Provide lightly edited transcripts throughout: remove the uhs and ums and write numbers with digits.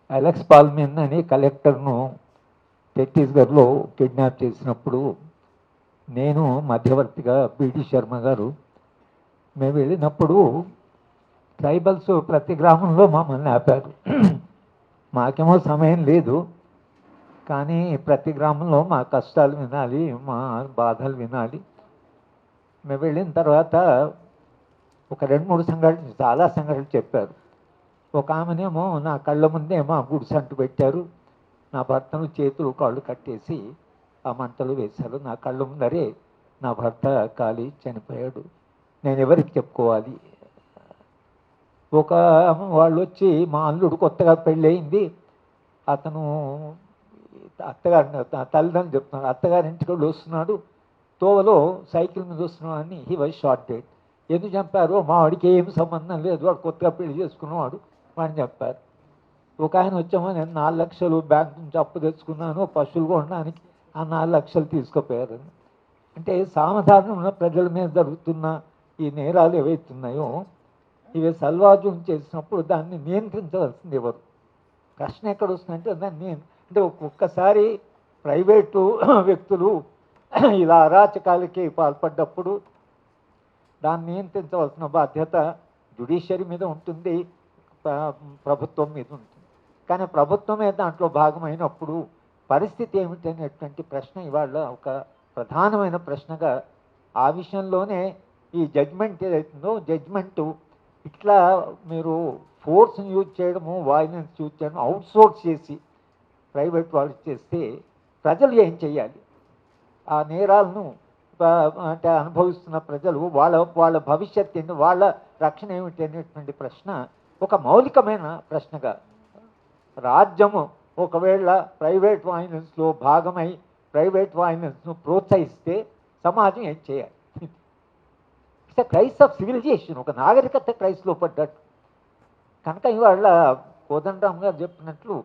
Alex పాల్మిన్ అని కలెక్టర్ను ఛత్తీస్గఢ్లో kidnap చేసినప్పుడు నేను మధ్యవర్తిగా బిడి శర్మ గారు మేము వెళ్ళినప్పుడు ట్రైబల్స్ ప్రతి గ్రామంలో మమ్మల్ని ఆపారు. మాకేమో సమయం లేదు, కానీ ప్రతి గ్రామంలో మా కష్టాలు వినాలి, మా బాధలు వినాలి. మేము వెళ్ళిన తర్వాత ఒక 2-3 సంఘటనలు, చాలా సంఘటనలు చెప్పారు. ఒక ఆమెనేమో నా కళ్ళ ముందే మా గుడిసంటు పెట్టారు, నా భర్తను చేతులు కాళ్ళు కట్టేసి ఆ మంటలు వేశారు. నా కళ్ళ ముందరే నా భర్త కాలి చనిపోయాడు. నేను ఎవరికి చెప్పుకోవాలి? ఒక వాళ్ళు వచ్చి, మా అల్లుడు కొత్తగా పెళ్ళయింది, అతను అత్తగారి తల్లిదండ్రులు చెప్తున్నాడు, అత్తగారింటికి వెళ్ళి వస్తున్నాడు, తోవలో సైకిల్ మీద వస్తున్నాడు అని హీ వాజ్ షార్ట్ డెడ్. ఎందుకు చంపారు? మా వాడికి ఏం సంబంధం లేదు, వాడు కొత్తగా పెళ్లి చేసుకున్నవాడు వాడిని చెప్పారు. ఒక ఆయన వచ్చామో, నేను 4 లక్షలు బ్యాంక్ నుంచి అప్పు తెచ్చుకున్నాను పశువులు కొనడానికి, ఆ 4 లక్షలు తీసుకుపోయారు. అంటే సాధారణంగా ప్రజల మీద జరుగుతున్న ఈ నేరాలు ఏవైతున్నాయో ఇవి సల్వాజం చేసినప్పుడు దాన్ని నియంత్రించవలసింది ఎవరు? ప్రశ్న ఎక్కడ వస్తుందంటే దాన్ని అంటే ఒక్కొక్కసారి ప్రైవేటు వ్యక్తులు ఇలా అరాచకాలకి పాల్పడ్డప్పుడు దాన్ని నియంత్రించవలసిన బాధ్యత జ్యుడిషియరీ మీద ఉంటుంది, ప్రభుత్వం మీద ఉంటుంది. కానీ ప్రభుత్వమే దాంట్లో భాగమైనప్పుడు పరిస్థితి ఏమిటి అనేటువంటి ప్రశ్న ఇవాళ ఒక ప్రధానమైన ప్రశ్నగా, ఆ విషయంలోనే ఈ జడ్జ్మెంట్ ఏదైతుందో, జడ్జ్మెంటు ఇట్లా మీరు ఫోర్స్ని యూజ్ చేయడము, వాయిలెన్స్ యూజ్ చేయడం, అవుట్సోర్స్ చేసి ప్రైవేట్ వాళ్ళు చేస్తే ప్రజలు ఏం చేయాలి? ఆ నేరాలను అంటే అనుభవిస్తున్న ప్రజలు వాళ్ళ భవిష్యత్తు ఏంటి, వాళ్ళ రక్షణ ఏమిటి అనేటువంటి ప్రశ్న ఒక మౌలికమైన ప్రశ్నగా, రాజ్యము ఒకవేళ ప్రైవేట్ వాయిలెన్స్లో భాగమై ప్రైవేట్ వాయిలెన్స్ను ప్రోత్సహిస్తే సమాజం ఏం చేయాలి? It's a crisis of civilization, ఒక నాగరికత క్రైసిస్లో పడ్డట్టు. కనుక ఇవాళ కోదండరామ్ గారు చెప్పినట్లు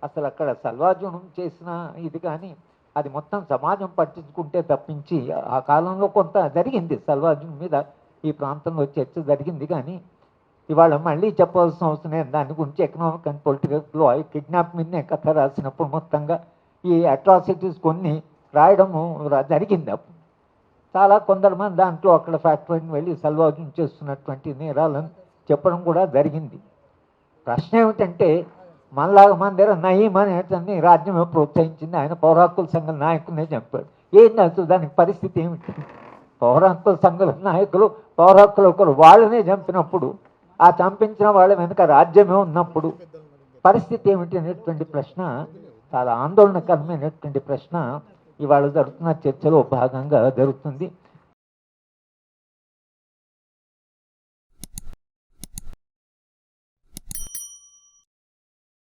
అసలు అక్కడ సల్వాజనం చేసిన ఇది కానీ అది మొత్తం సమాజం పట్టించుకుంటే తప్పించి, ఆ కాలంలో కొంత జరిగింది సల్వాజనం మీద ఈ ప్రాంతంలో చర్చ జరిగింది, కానీ ఇవాళ మళ్ళీ చెప్పాల్సిన అవసరం లేదు దాని గురించి. ఎకనామిక్ అండ్ పొలిటికల్లో కిడ్నాప్ మీదనే కథ రాసినప్పుడు మొత్తంగా ఈ అట్రాసిటీస్ కొన్ని రాయడము జరిగింది. అప్పుడు చాలా కొందరు దాంట్లో అక్కడ ఫ్యాక్టరీని వెళ్ళి సల్వాజం చేస్తున్నటువంటి నేరాలను చెప్పడం కూడా జరిగింది. ప్రశ్న ఏమిటంటే, మనలాగా మన దగ్గర నయీం అనేటువంటి రాజ్యమే ప్రోత్సహించింది, ఆయన పౌర హక్కుల సంఘం నాయకులనే చంపాడు. ఏంటి అసలు దానికి పరిస్థితి ఏమిటి? పౌర హక్కుల సంఘం నాయకులు పౌర హక్కులు ఒకరు వాళ్ళనే చంపినప్పుడు, ఆ చంపించిన వాళ్ళ వెనుక రాజ్యమే ఉన్నప్పుడు పరిస్థితి ఏమిటి అనేటువంటి ప్రశ్న చాలా ఆందోళనకరమైనటువంటి ప్రశ్న ఇవాళ జరుగుతున్న చర్చలో భాగంగా జరుగుతుంది.